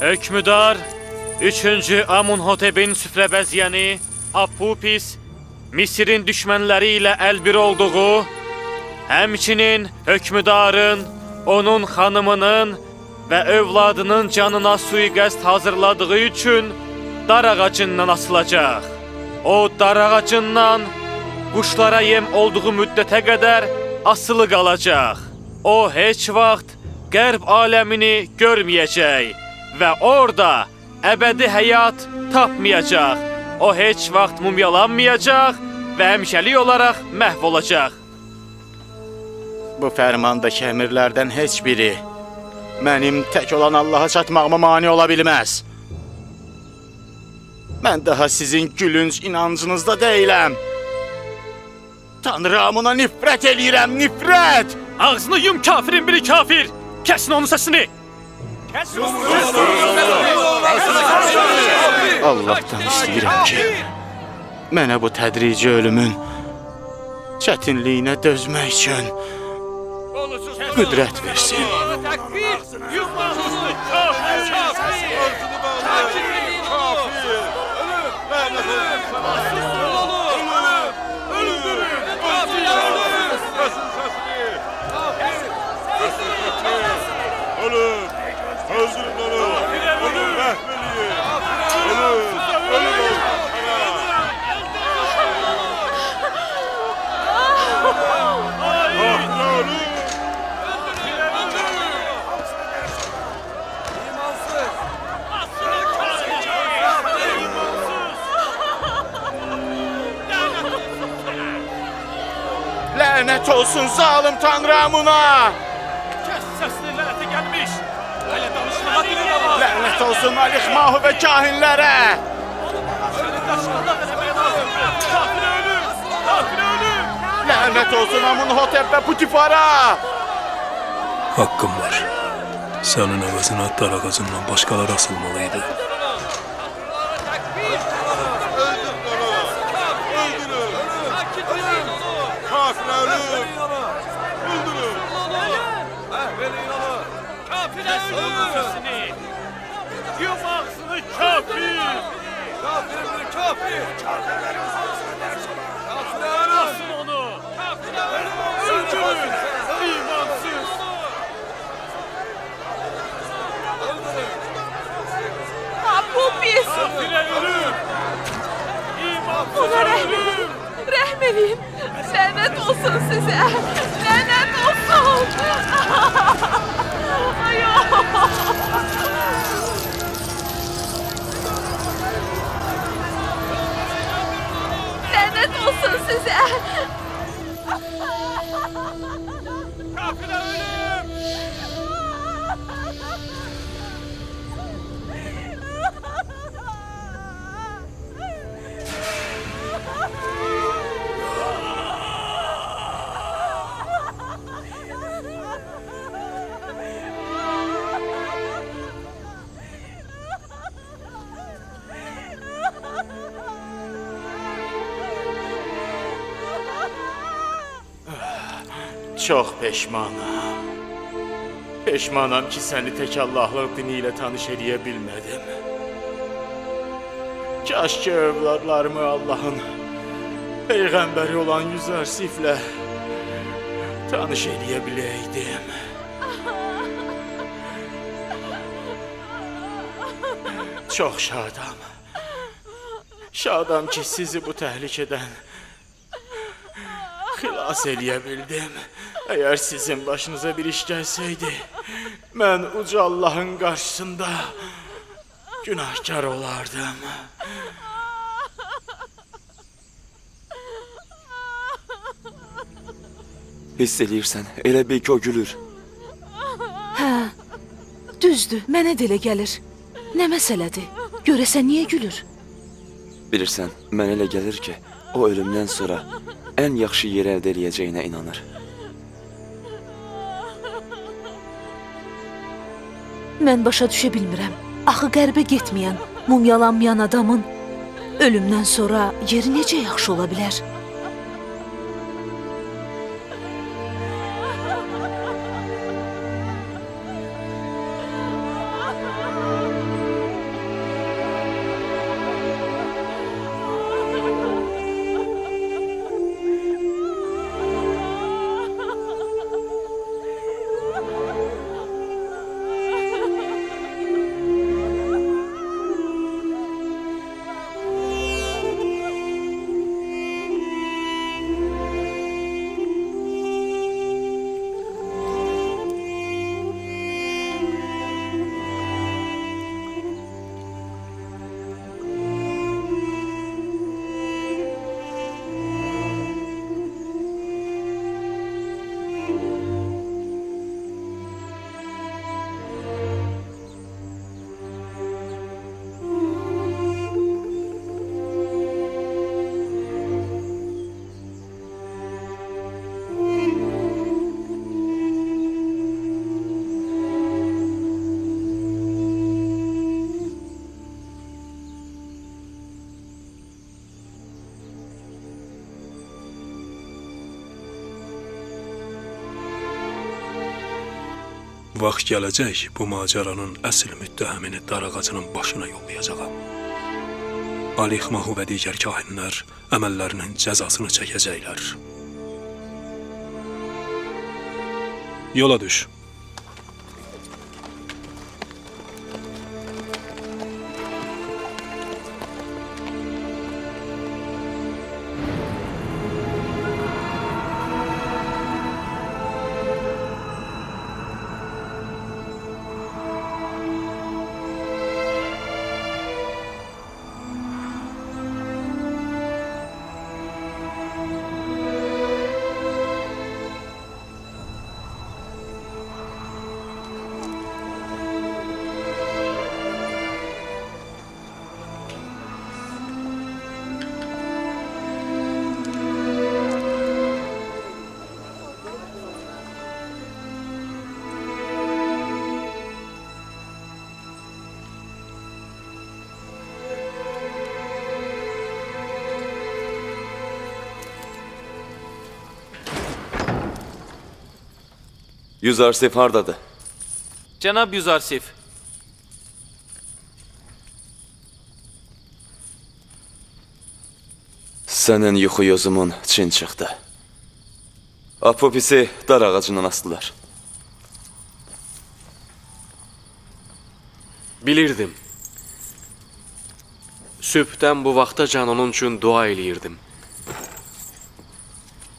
Hökmüdar 3-cü Amunhotepin süfrə bəzəyəni Apupis Misirin düşmənləri ilə əlbir olduğu, həmçinin hökmüdarın, onun xanımının və övladının canına sui-qəsd hazırladığı üçün dar ağacından asılacaq. O dar ağacından quşlara yem olduğu müddətə qədər asılı qalacaq. O heç vaxt qərb aləmini görməyəcək və orada əbədi həyat tapmayacaq. O heç vaxt mumyalanmayacaq və həmişəlik olaraq məhv olacaq. Bu fərmandakı əmirlərdən heç biri mənim tək olan Allaha çatmağıma mane ola bilməz. Mən daha sizin gülünc inancınızda deyiləm. Tanrı Amun'a nifrət eləyirəm, nifrət! Ağzını yum kafirin biri kafir! Kəsin onun səsini! Allah'tan istəyirəm ki, mənə bu tədrici ölümün çətinliyinə dözmək üçün qüdrət versin. Lənət olsun zalim Tanrı Amun'a! Kəs səsini, lənətə gəlmiş! Hələ danışmağa dili də var! Lənət olsun Məlik Mahu və kahinlərə! Kafirə ölüm! Kafirə ölüm! Lənət olsun Amunhotep və Putifara! Haqqım var. Sənin əvəzinə dar ağacından başqaları asılmalıydı. Yum ağzını kafir! Kafirin biri kafir! Asın onu! Öldürün! İmansız! Apupis! Kafirə ölüm! İmansız Ona rəhm ölüm! edin! Rəhm edin! Lənət olsun sizə! Lənət olsun! Lənət olsun sizə! Kafirə ölüm! Çox peşmanam. Peşmanam ki, səni tək Allahlıq dini ilə tanış edə bilmədim. Kaş ki, övladlarımı Allahın Peyğəmbəri olan Yüzərsiflə tanış edə biləydim. Çox şadam. Şadam ki, sizi bu təhlükədən xilas eləyə bildim. Əgər sizin başınıza bir iş gəlsəydi, mən uca Allahın qarşısında günahkar olardım. Hiss eləyirsən, elə bil ki o gülür. Hə, düzdür, mənə də elə gəlir. Nə məsələdir? Görəsən niyə gülür? Bilirsən, mənə elə gəlir ki, o ölümdən sonra ən yaxşı yeri əldə eləyəcəyinə inanır. Mən başa düşə bilmirəm. Axı qərbə getməyən, mumyalanmayan adamın ölümdən sonra yeri necə yaxşı ola bilər? Vaxt gələcək, bu macəranın əsl müttəhəmini dar ağacının başına yollayacağam. Alix Mahu və digər kahinlər əməllərinin cəzasını çəkəcəklər. Yola düş. Yüzarsif hardadır? Cənab Yüzarsif, Sənin yuxu yozumun çin çıxdı. Apopisi dar ağacından asdılar. Bilirdim. Sübhdən bu vaxtacan onun üçün dua eləyirdim.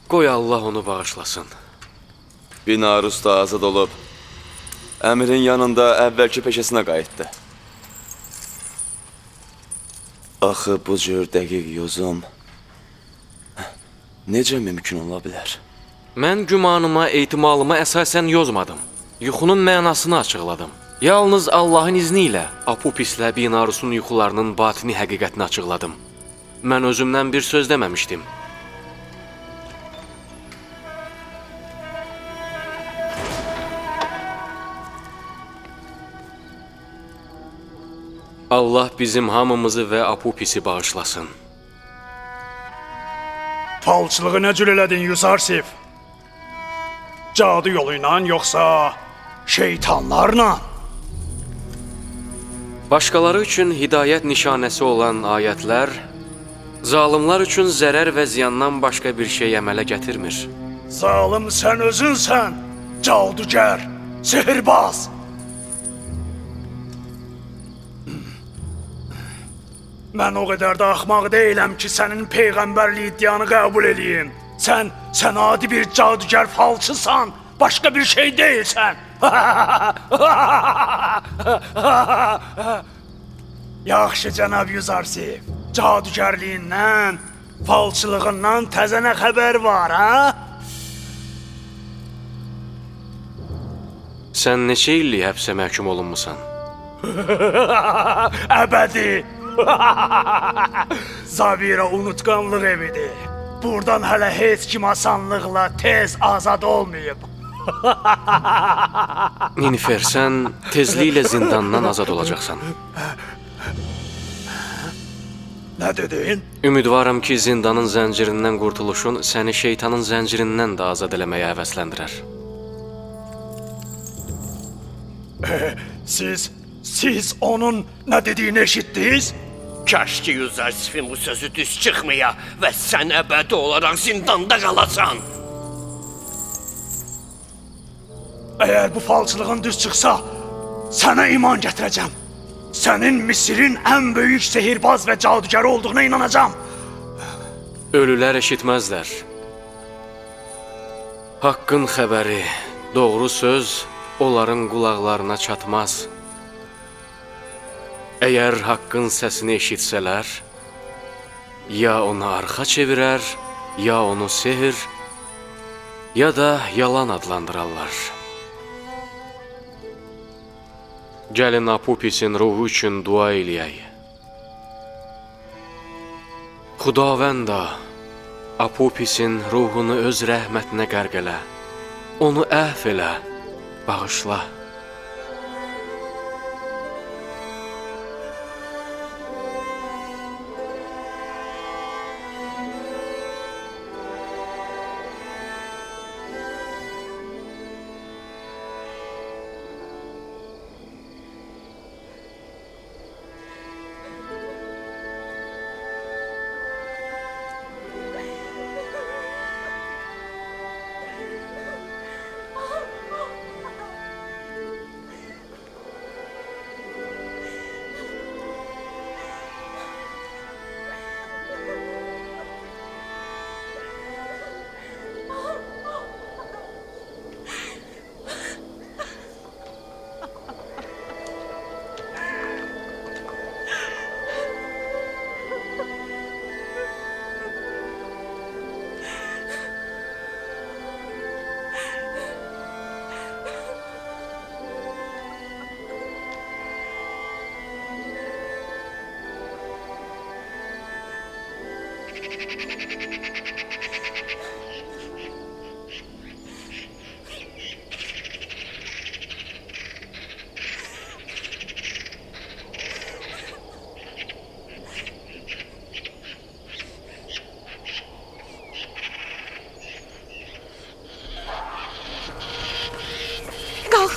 Qoy Allah onu bağışlasın. Binarus da azad olub, əmirin yanında əvvəlki peşəsinə qayıtdı. Axı bu cür dəqiq yozum necə mümkün ola bilər? Mən gümanıma, ehtimalıma əsasən yozmadım. Yuxunun mənasını açıqladım. Yalnız Allahın izni ilə Apopislə Binarusun yuxularının batini həqiqətini açıqladım. Mən özümdən bir söz deməmişdim. Allah bizim hamımızı və Apopisi bağışlasın. Falçılığı nə cür elədin Yüzarsif? Cadu yolu ilə yoxsa şeytanlarla? Başqaları üçün hidayət nişanəsi olan ayətlər, zalimlar üçün zərər və ziyandan başqa bir şey əmələ gətirmir. Zalim sən özünsən, cadugər, sihirbaz. Mən o qədər də axmaq deyiləm ki, sənin peyğəmbərlik iddianı qəbul edeyim. Sən adi bir cadugər falçısan, başqa bir şey deyilsən. Yaxşı, cənab Yüzarsif, cadugərliyindən, falçılığından təzə nə xəbər var, ha? Sən neçə illik həbsə məhkum olunmusan? Əbədi. Zavira unutqanlıq evidir. Buradan hələ heç kim asanlıqla tez azad olmayıb. Ninifer, sən tezliklə zindandan azad olacaqsan. Nə dedin? Ümidvaram ki, zindanın zəncirindən qurtuluşun səni şeytanın zəncirindən də azad eləməyə həvəsləndirər. Siz onun nə dediyini eşitdiniz? Kaş ki Yüzarsifin bu sözü düz çıxmaya və sən əbədi olaraq zindanda qalasan. Əgər bu falçılığın düz çıxsa, sənə iman gətirəcəm. Sənin Misirin ən böyük sehirbaz və cadugər olduğuna inanacam. Ölülər eşitməzlər. Haqqın xəbəri, doğru söz onların qulaqlarına çatmaz. Əgər haqqın səsini eşitsələr, ya onu arxa çevirər, ya onu sehir, ya da yalan adlandırarlar. Gəlin Apopisin ruhu üçün dua eləyək. Xudavənd, Apopisin ruhunu öz rəhmətinə qərq elə, onu əhv elə, bağışla.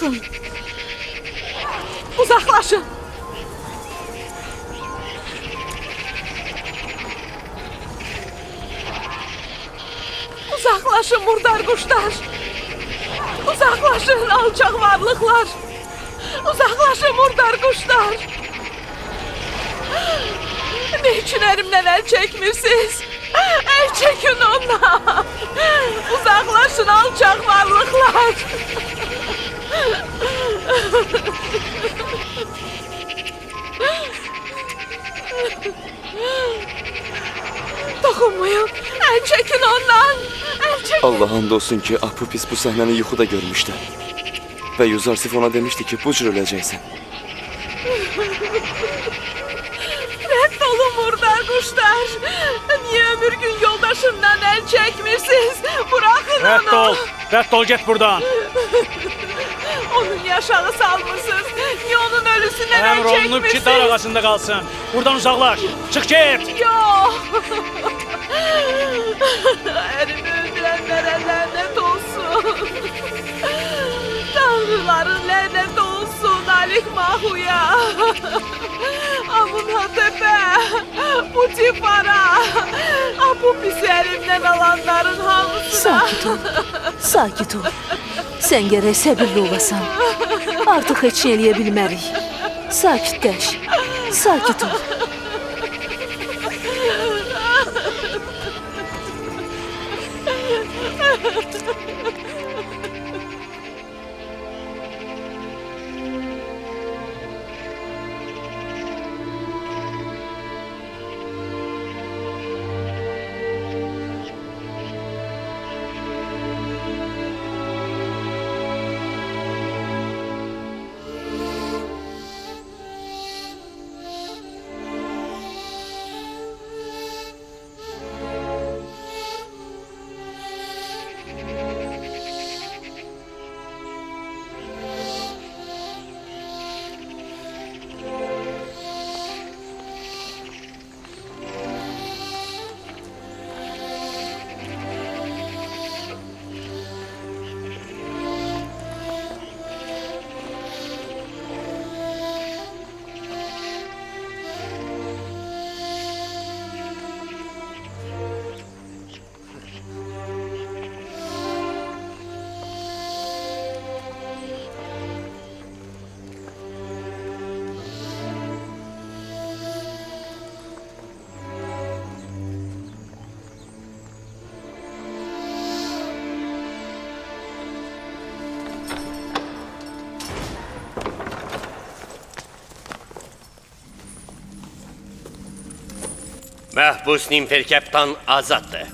Buraxın. Uzaqlaşın. Uzaqlaşın murdar quşlar. Uzaqlaşın alçaq varlıqlar. Uzaqlaşın murdar quşlar. Ne üçün ərimdən əl çəkmirsiniz? Əl çəkin ondan. Uzaqlaşın alçaq varlıqlar. Dokunmayın. Əl çəkin ondan. Əl çəkin. Allah and olsun ki, Apupis bu səhnəni yuxuda görmüşdü. Və Yuzarsif ona demişdi ki, bu cür öləcəksən. Rədd olun murdar quşlar. Niyə ömür gün yoldaşımdan əl çəkmirsiniz? Bırakın Rədd onu. ol. Rədd ol, get buradan. Onu niyə aşağı salmırsınız? Niyə onun ölüsündən əl Əmr olunub ki, dar çəkmirsiniz? ağacında qalsın. Buradan uzaklaş. Çık get. Yox. Ərimi öldürənlərə lənət olsun. Tanrıların lənət olsun Alik Mahuya. Amun Hatep'e, Putifara, Apupisi əlimdən alanların hamısına. Sakit ol, sakit ol. Sən gərək səbirli olasan. Artıq heç şey eləyə bilmərik. Sakitləş, sakit ol. Məhbus Nimferkeptan azaddır.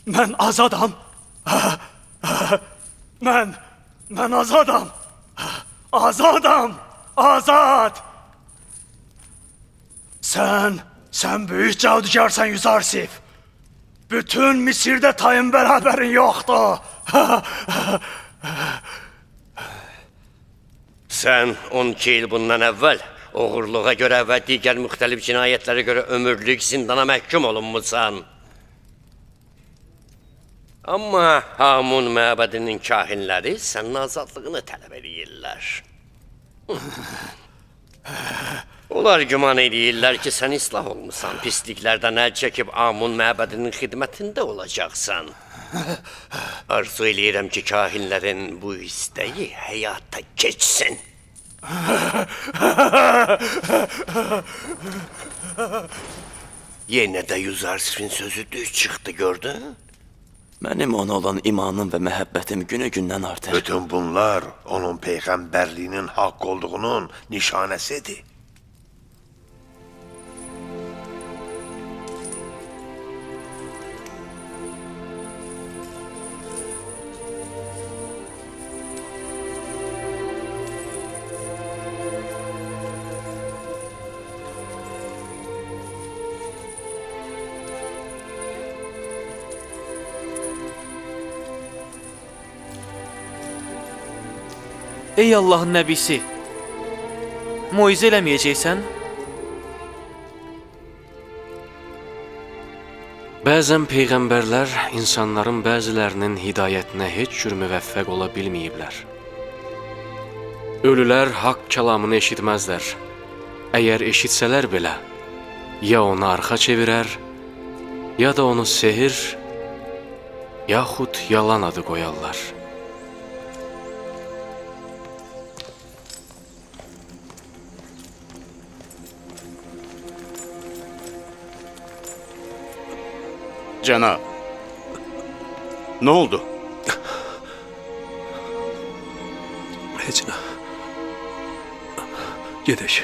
Mən azadam. Mən azadam. Azadam. Azad. Sən büyük cadugarsan Yuzarsif. Bütün Misir'de tayın beraberin yoktu. Sən 12 il bundan əvvəl oğurluğa görə və digər müxtəlif cinayətlərə görə ömürlük zindana məhkum olunmusan. Amma Hamun məbədinin kahinləri sənin azadlığını tələb edirlər. Onlar güman edirlər ki, sən islah olmusan, pisliklərdən əl çəkib Amun məbədinin xidmətində olacaqsan. Arzu eləyirəm ki, kahinlərin bu istəyi həyata keçsin. Yenə də Yuzarsifin sözü düz çıxdı, gördün? Mənim ona olan imanım və məhəbbətim günü-gündən artır. Bütün bunlar onun peyğəmbərliyinin haqq olduğunun nişanəsidir. Ey Allahın nəbisi, moizə eləməyəcəksən? Bəzən peyğəmbərlər insanların bəzilərinin hidayətinə heç cür müvəffəq ola bilməyiblər. Ölülər haqq kəlamını eşitməzlər. Əgər eşitsələr belə, ya onu arxa çevirər, ya da onu sehir, yaxud yalan adı qoyarlar. Cənab, nə oldu? Heç nə. Gedək.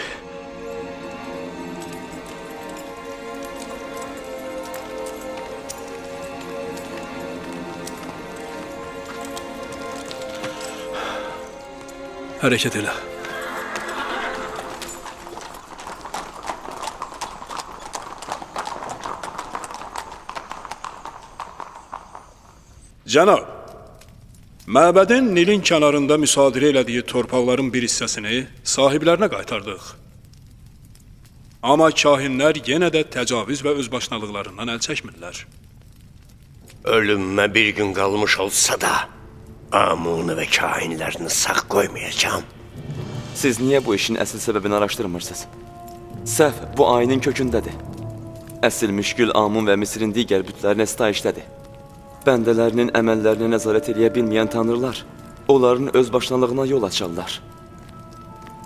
Hərəkət elə. Cənab, məbədin Nilin kənarında müsadirə elədiyi torpaqların bir hissəsini sahiblərinə qaytardıq. Amma kahinlər yenə də təcavüz və özbaşınalıqlarından əl çəkmirlər. Ölümmə bir gün qalmış olsa da, Amunu və kahinlərini sağ qoymayacağam. Siz niyə bu işin əsl səbəbini araşdırmırsınız? Səhv bu ayinin kökündədir. Əsl müşkül Amun və Misirin digər bütlərinə sitayişdədir. Bəndələrinin əməllərinə nəzarət eləyə bilməyən tanrılar, onların özbaşınalığına yol açarlar.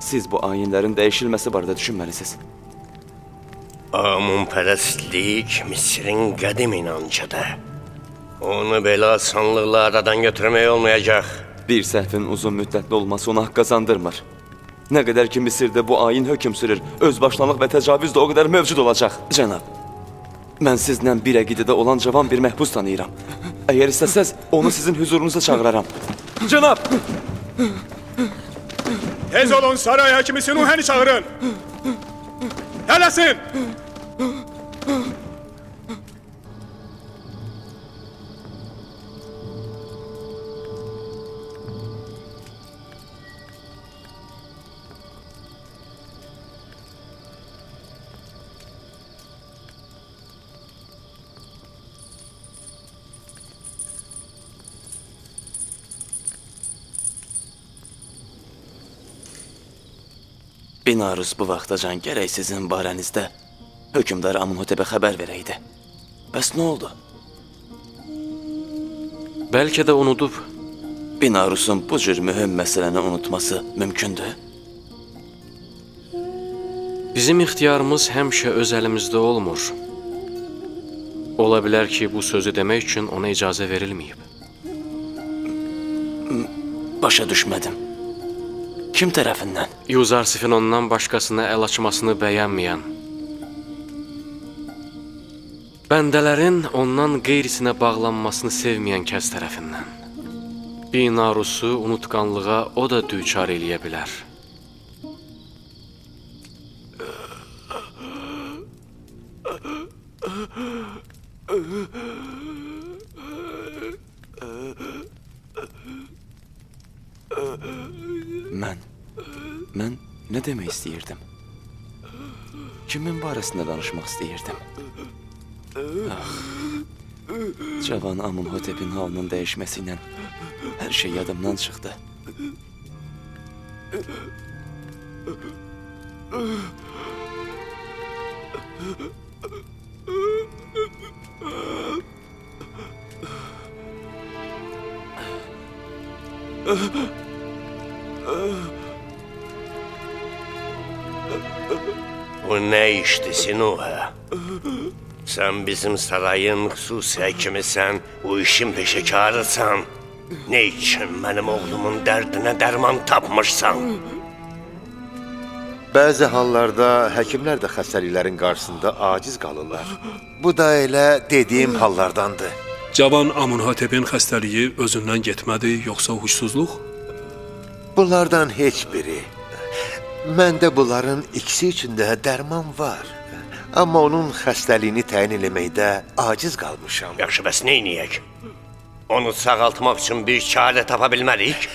Siz bu ayinlərin dəyişilməsi barədə düşünməlisiniz. Amun pərəstlik Misirin qədim inancıdır. Onu belə asanlıqla aradan götürmək olmayacaq. Bir səhvin uzun müddətli olması ona haqq qazandırmır. Nə qədər ki Misirdə bu ayin hökm sürür, özbaşınalıq və təcavüz də o qədər mövcud olacaq. Cənab, mən sizlə bir əqidədə olan cavan bir məhbus tanıyıram. Əgər istəsəz, onu sizin hüzurunuza çağıraram. Cənab! Tez olun, saray həkimi Sinuhəni çağırın! Tələsin! Binarus bu vaxtacan gərək sizin barənizdə hökmdar Amunhotepə xəbər verəydi. Bəs nə oldu? Bəlkə də unudub. Binarusun bu cür mühüm məsələni unutması mümkündür? Bizim ixtiyarımız həmişə öz əlimizdə olmur. Ola bilər ki, bu sözü demək üçün ona icazə verilməyib. Başa düşmədim. Kim tərəfindən? Yuzarsifin ondan başqasına əl açmasını bəyənməyən, bəndələrin ondan qeyrisinə bağlanmasını sevməyən kəs tərəfindən. Binarusu unutqanlığa o da düçar eləyə bilər. Mən nə demək istəyirdim? Kimin barəsində danışmaq istəyirdim? Cavan Amunhotepin halının dəyişməsi ilə hər şey yadımdan çıxdı. Bu nə işdir Sinuhə? Sən bizim sarayın xüsusi həkimisən, bu işin peşəkarısan. Nə üçün mənim oğlumun dərdinə dərman tapmışsan? Bəzi hallarda həkimlər də xəstəliklərin qarşısında aciz qalırlar. Bu da elə dediyim hallardandır. Cavan Amunhotepin xəstəliyi özündən getmədi, yoxsa huşsuzluq? Bunlardan heç biri. Məndə bunların ikisi üçün də dərman var. Amma onun xəstəliyini təyin eləməkdə aciz qalmışam. Yaxşı, bəs neyniyək? Onu sağaltmaq üçün bir çarə tapa bilmərik?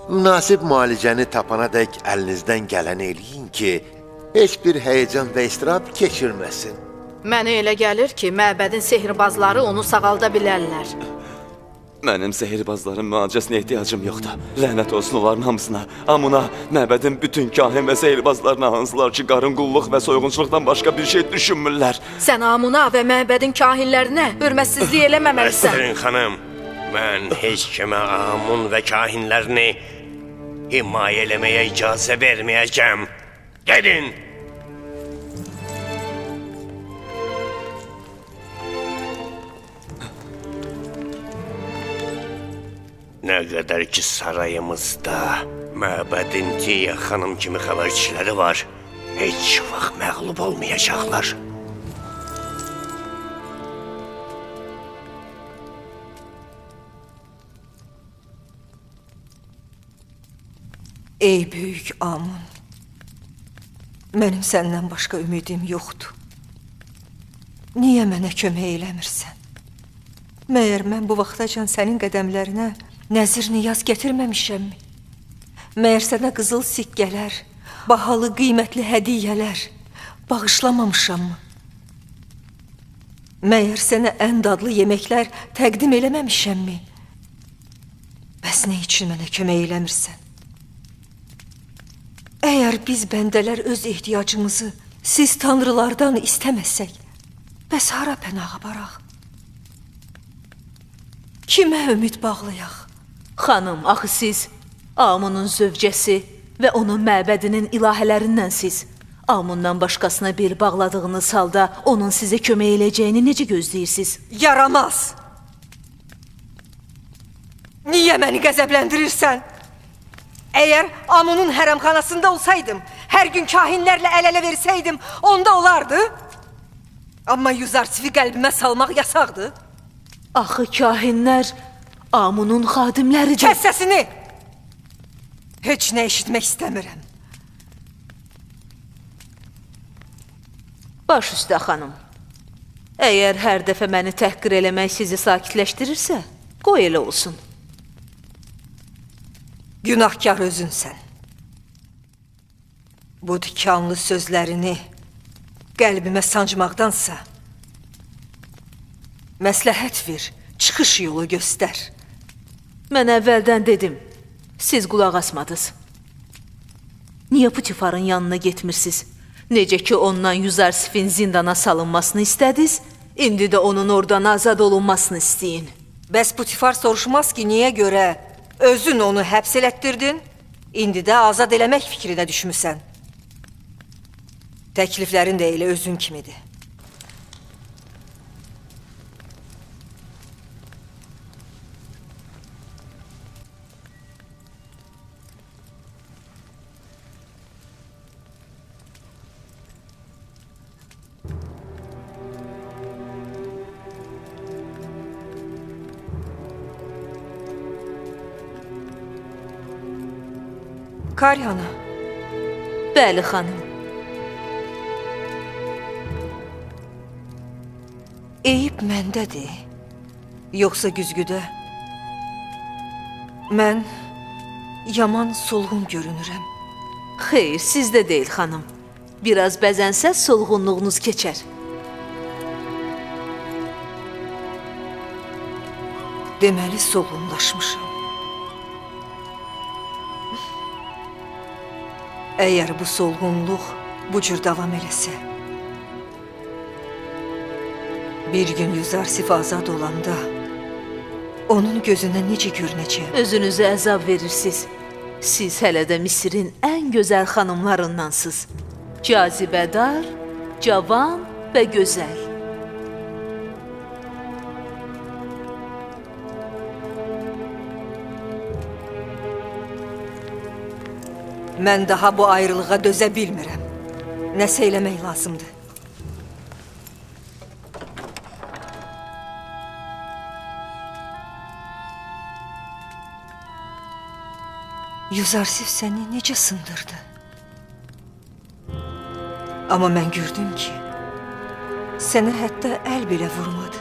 Münasib müalicəni tapana dək əlinizdən gələni eləyin ki, heç bir həyəcan və istirab keçirməsin. Mənə elə gəlir ki, məbədin sehirbazları onu sağalda bilərlər. Mənim sehirbazların müalicəsinə ehtiyacım yoxdur. Lənət olsun onların hamısına, Amuna, məbədin bütün kahin və sehirbazlarına, hansılar ki, qarın qulluq və soyğunçuluqdan başqa bir şey düşünmürlər. Sən Amuna və məbədin kahinlərinə hörmətsizlik eləməməlisən. Əsrin xanım, mən heç kimə Amun və kahinlərini himayə eləməyə icazə verməyəcəm. Gedin! Nə qədər ki sarayımızda məbədin Tiyə xanım kimi xəbərçiləri var, heç vaxt məğlub olmayacaqlar. Ey böyük Amun, mənim səndən başqa ümidim yoxdur. Niyə mənə kömək eləmirsən? Məyər mən bu vaxtacan sənin qədəmlərinə nəzir niyaz gətirməmişəmmi? Məyər sənə qızıl sikkələr, bahalı qiymətli hədiyyələr bağışlamamışammı? Məyər sənə ən dadlı yeməklər təqdim eləməmişəmmi? Bəs nə üçün mənə kömək eləmirsən? Əgər biz bəndələr öz ehtiyacımızı siz tanrılardan istəməsək, bəs hara pənah aparaq? Kimə ümid bağlayaq? Xanım, axı siz Amunun zövcəsi və onun məbədinin ilahələrindənsiz. Amundan başqasına bel bağladığınız halda onun sizə kömək eləyəcəyini necə gözləyirsiniz? Yaramaz! Niyə məni qəzəbləndirirsən? Əgər Amunun hərəmxanasında olsaydım, hər gün kahinlərlə əl-ələ versəydim, onda olardı. Amma Yüzarsifi qəlbimə salmaq yasaqdır. Axı kahinlər Amunun xadimləridir. Kəs səsini! Heç nə eşitmək istəmirəm. Baş üstə, xanım. Əgər hər dəfə məni təhqir eləmək sizi sakitləşdirirsə, qoy elə olsun. Günahkar özünsən. Bu dikanlı sözlərini qəlbimə sancmaqdansa, məsləhət ver, çıxış yolu göstər. Mən əvvəldən dedim, siz qulaq asmadınız. Niyə Putifarın yanına getmirsiniz? Necə ki ondan Yüzarsifin zindana salınmasını istədiniz, indi də onun oradan azad olunmasını istəyin. Bəs Putifar soruşmaz ki, niyə görə özün onu həbs elətdirdin, indi də azad eləmək fikrinə düşmüsən. Təkliflərin də elə özün kimidir. Karyana. Bəli, xanım. Eyib məndədir, yoxsa güzgüdə? Mən yaman solğun görünürəm. Xeyr, sizdə deyil, xanım. Biraz bəzənsə solğunluğunuz keçər. Deməli solğunlaşmışam. Əgər bu solğunluq bu cür davam eləsə, bir gün Yüzarsif azad olanda onun gözünə necə görünəcək? Özünüzə əzab verirsiniz. Siz hələ də Misirin ən gözəl xanımlarındansınız. Cazibədar, cavan və gözəl. Mən daha bu ayrılığa dözə bilmirəm. Nəsə eləmək lazımdır. Yüzarsif səni necə sındırdı? Amma mən gördüm ki, sənə hətta əl belə vurmadı.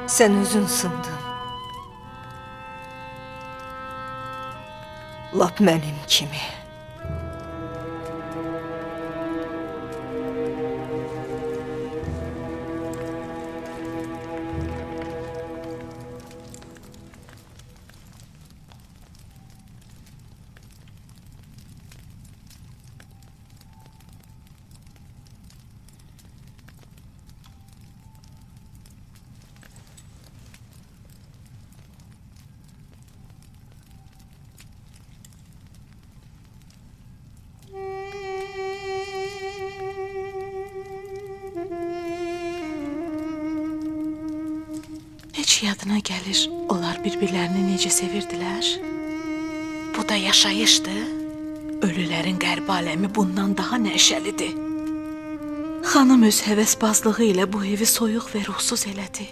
Sən özün sındın. Lap mənim kimi. Heç yadına gəlir, onlar bir-birlərini necə sevirdilər? Bu da yaşayışdır. Ölülərin qərb aləmi bundan daha nəşəlidir. Xanım öz həvəsbazlığı ilə bu evi soyuq və ruhsuz elədi.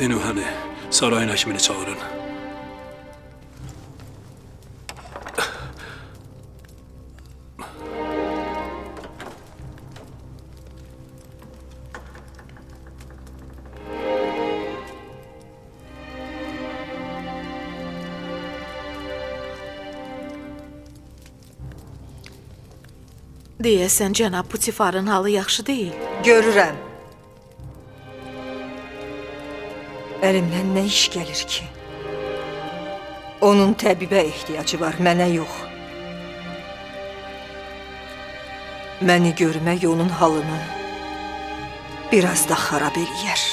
Sinuhəni, sarayın həkimini çağırın. Deyəsən, cənab Putifarın halı yaxşı deyil. Görürəm. Əlimdən nə iş gəlir ki? Onun təbibə ehtiyacı var, mənə yox. Məni görmək onun halını biraz da xarab eləyər.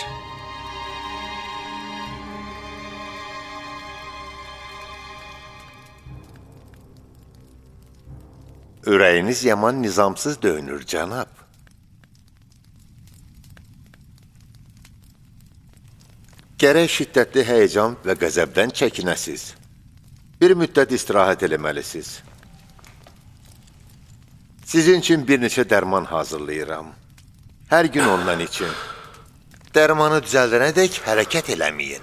Ürəyiniz yaman nizamsız döyünür, cənab. Gərək şiddətli həyəcan və qəzəbdən çəkinəsiz. Bir müddət istirahət eləməlisiniz. Sizin üçün bir neçə dərman hazırlayıram. Hər gün ondan için. Dərmanı düzəldənədək hərəkət eləməyin.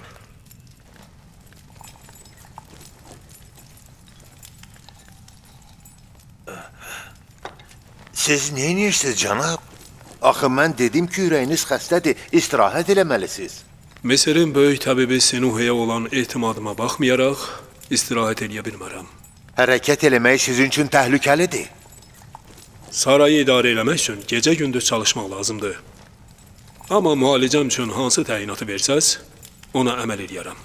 Siz neyinirsiniz, cənab? Axı mən dedim ki, ürəyiniz xəstədir, istirahət eləməlisiniz. Misirin böyük təbibi Sinuheyə olan etimadıma baxmayaraq, istirahət eləyə bilmərəm. Hərəkət eləmək sizin üçün təhlükəlidir. Sarayı idarə eləmək üçün gecə-gündüz çalışmaq lazımdır. Amma müalicəm üçün hansı təyinatı versəz, ona əməl edərəm.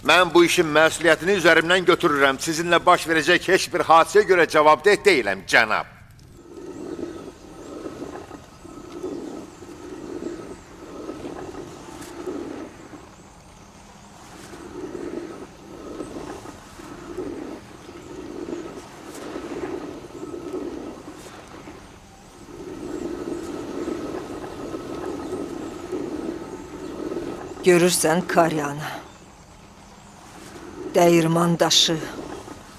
Mən bu işin məsuliyyətini üzərimdən götürürəm. Sizinlə baş verəcək heç bir hadisəyə görə cavabdeh deyiləm, cənab. Görürsən Karyanı. Dəyirman daşı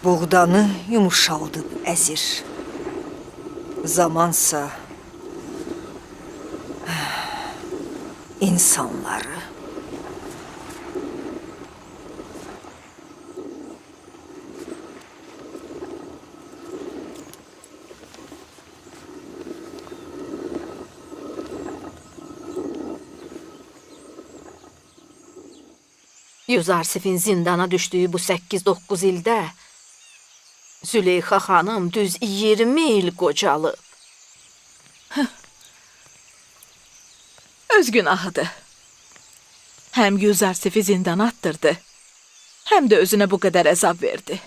buğdanı yumuşaldıb əzir. Zamansa insanları. Yuzarsifin zindana düşdüyü bu 8-9 ildə Züleyxa xanım düz 20 il qocalıb. Öz günahıdır. Həm Yüzarsifi zindana attırdı, həm də özünə bu qədər əzab verdi.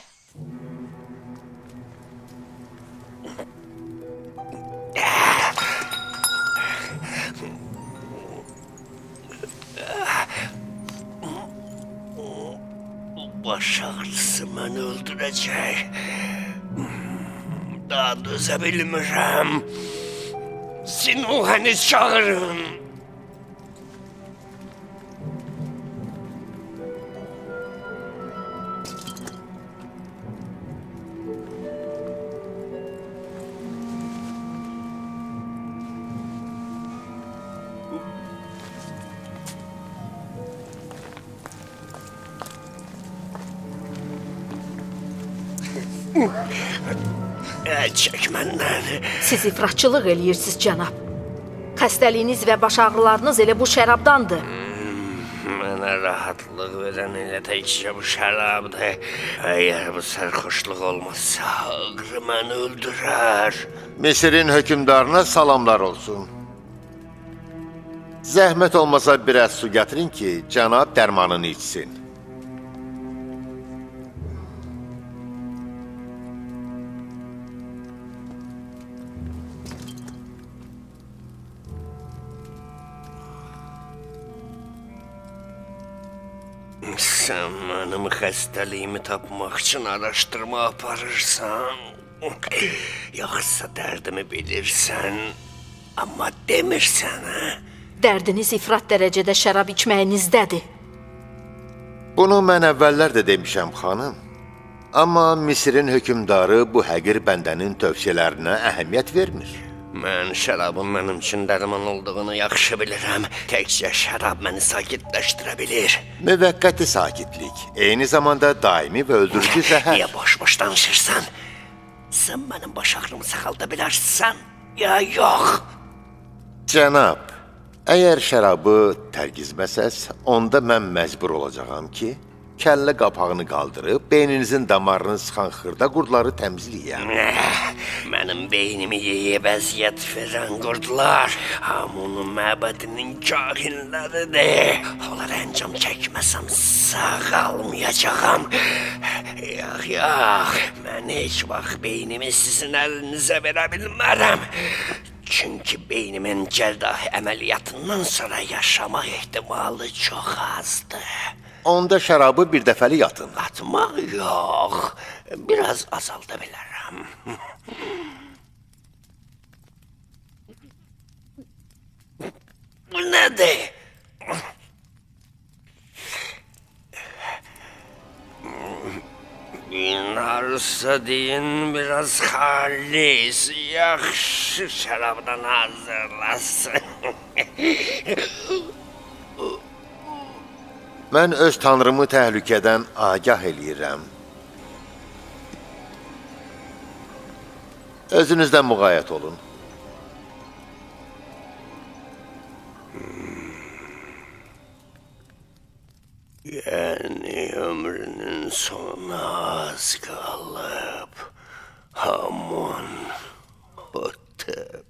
Baş ağrısı məni öldürəcək. Daha dözə bilmirəm. Sinuhəni çağırın. Əl çək məndən. Siz ifratçılıq eləyirsiniz, cənab. Xəstəliyiniz və baş ağrılarınız elə bu şərabdandır. Mənə rahatlıq verən elə təkcə bu şərabdır. Əgər bu sərxoşluq olmazsa, ağrı məni öldürər. Misirin hökümdarına salamlar olsun. Zəhmət olmasa biraz su gətirin ki, cənab dərmanını içsin. Sən mənim xəstəliyimi tapmaq üçün araşdırma aparırsan. Yoxsa dərdimi bilirsən, amma demirsən, hə? Dərdiniz ifrat dərəcədə şərab içməyinizdədir. Bunu mən əvvəllər də demişəm, xanım. Amma Misirin hökümdarı bu həqir bəndənin tövsiyələrinə əhəmiyyət vermir. Mən şərabın mənim üçün dərman olduğunu yaxşı bilirəm. Təkcə şərab məni sakitləşdirə bilir. Müvəqqəti sakitlik, eyni zamanda daimi və öldürücü zəhər. Niyə boş-boş danışırsan? Sən mənim baş ağrımı sağalda bilərsən, ya yox? Cənab, əgər şərabı tərgizməsəz, onda mən məcbur olacağam ki, kəllə qapağını qaldırıb, beyninizin damarını sıxan xırda qurdları təmizləyəm. Mənim beynimi yeyib əziyyət verən qurdlar Amunun məbədinin kahinləridir. Onlar əncam çəkməsəm sağ qalmayacağam. Yox, mən heç vaxt beynimi sizin əlinizə verə bilmərəm. Çünki beynimin cərrahi əməliyyatından sonra yaşamaq ehtimalı çox azdır. Onda şərabı bir dəfəli yatın. Atmaq yox, biraz azalda bilərəm. Bu nədir? Narsa deyin biraz xalis, yaxşı şərabdan hazırlasın. Mən öz tanrımı təhlükədən agah eləyirəm. Özünüzdən müğayət olun. Yəni ömrünün sonu az qalıb. Aman, Hotep.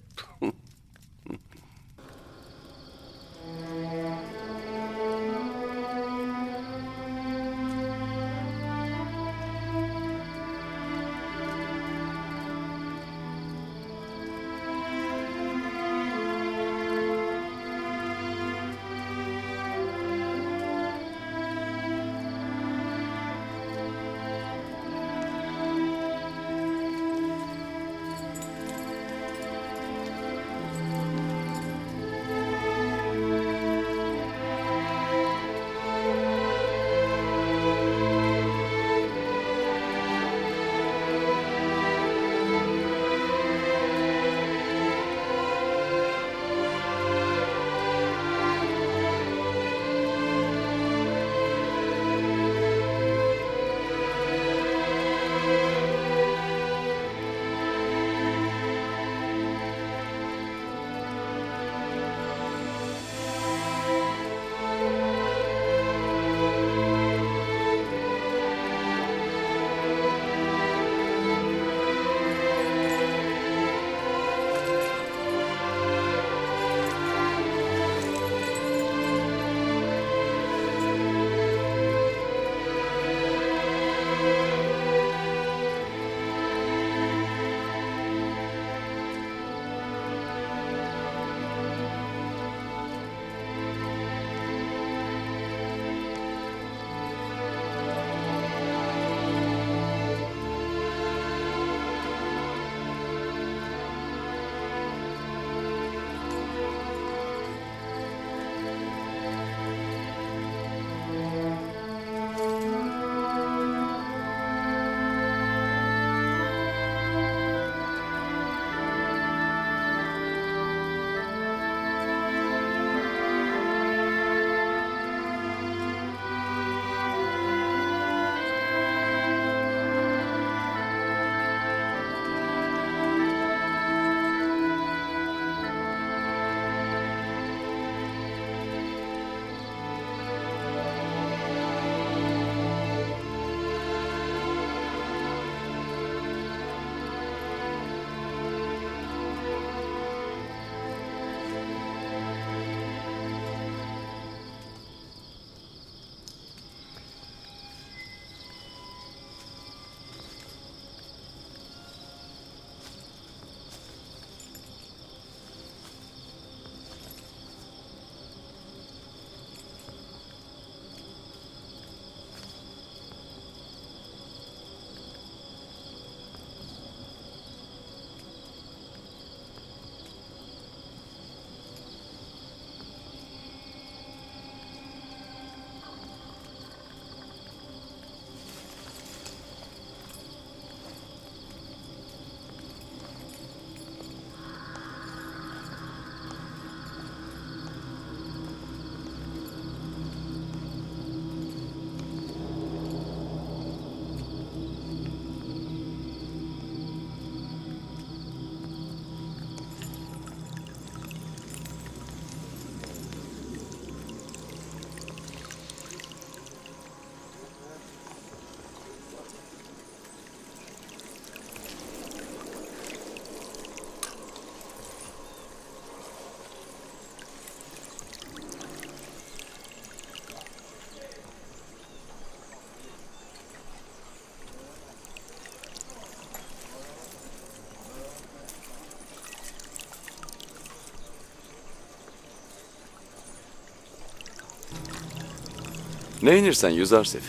Neynirsən Yüzarsif?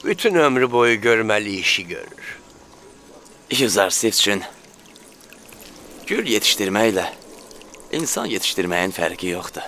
Bütün ömrü boyu görməli işi görür. Yüzarsif üçün gül yetişdirməklə insan yetişdirməyin fərqi yoxdur.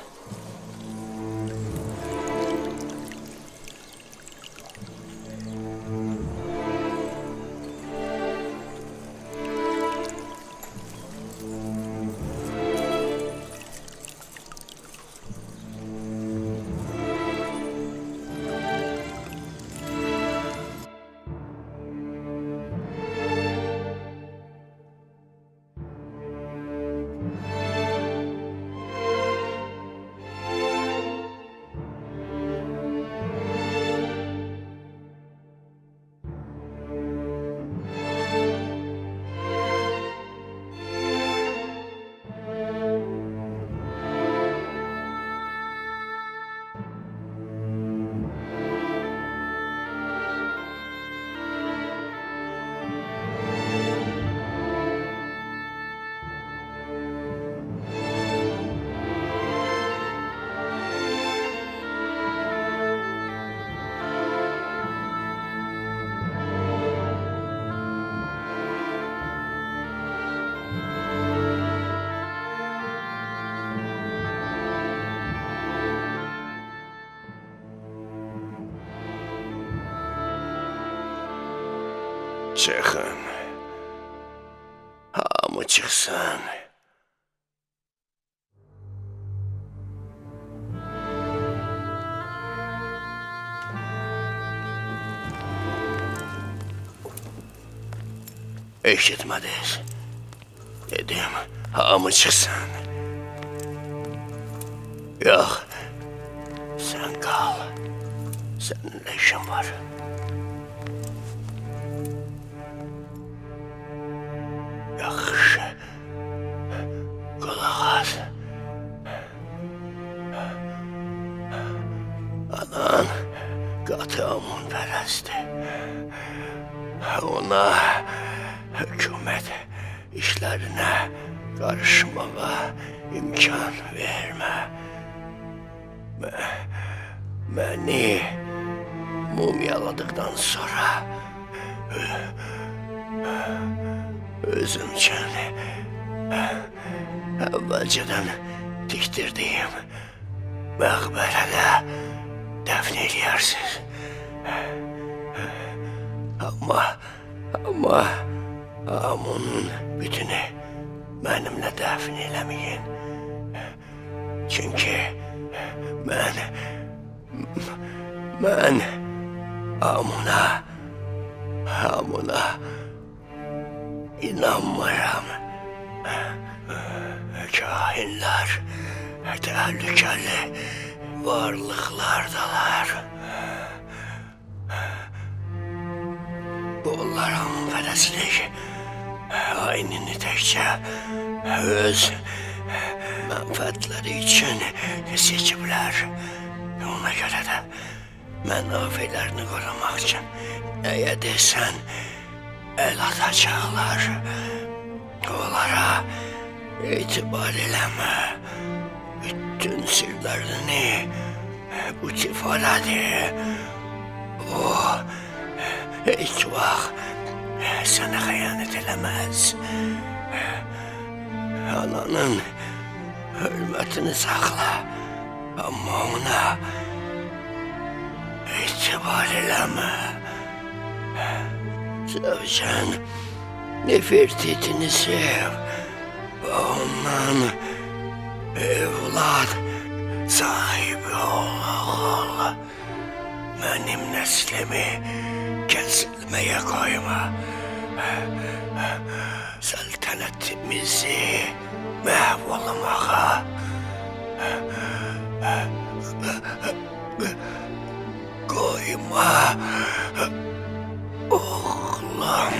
Çıxın. Hamı çıxsın. Eşitmədiniz. Dedim, hamı çıxsın. Yox, sən qal. Səninlə işim var. Yaxşı, qulaq as. Anan qatı amunpərəstdir. Ona hökumət işlərinə qarışmağa imkan vermə. Məni mumyaladıqdan sonra özüm üçün əvvəlcədən tikdirdiyim məqbərədə dəfn eləyərsiniz. Amma Amunun bütünü mənimlə dəfn eləməyin. Çünki mən Amuna inanmıram. Kahinlər təhlükəli varlıqlardalar. Onlar amunpərəstlik aynını təkcə öz mənfəətləri üçün seçiblər. Ona görə də mənafələrini qorumaq üçün nəyə desən əl atacaqlar. Onlara etibar eləmə. Bütün sirlərini bu tifaradır. O heç vaxt sənə xəyanət eləməz. Ananın hörmətini saxla. Amma ona etibar eləmə. Sevsən Nefertitini sev. Ondan evlad sahibi ol. Mənim nəslimi kəsilməyə qoyma. Səltənətimizi məhv olmağa qoyma. Oğlum.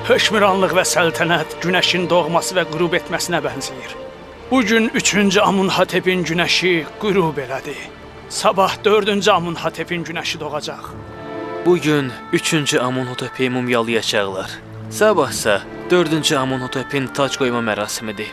hökmranlıq və səltənət günəşin doğması və qürub etməsinə bənzəyir. Bu gün 3-cü Amunhatepin günəşi qürub elədi. Sabah 4-cü Amunhatepin günəşi doğacaq. Bu gün 3-cü Amunhatepi mumyalayacaqlar. Sabah isə 4-cü Amunhatepin tac qoyma mərasimidir.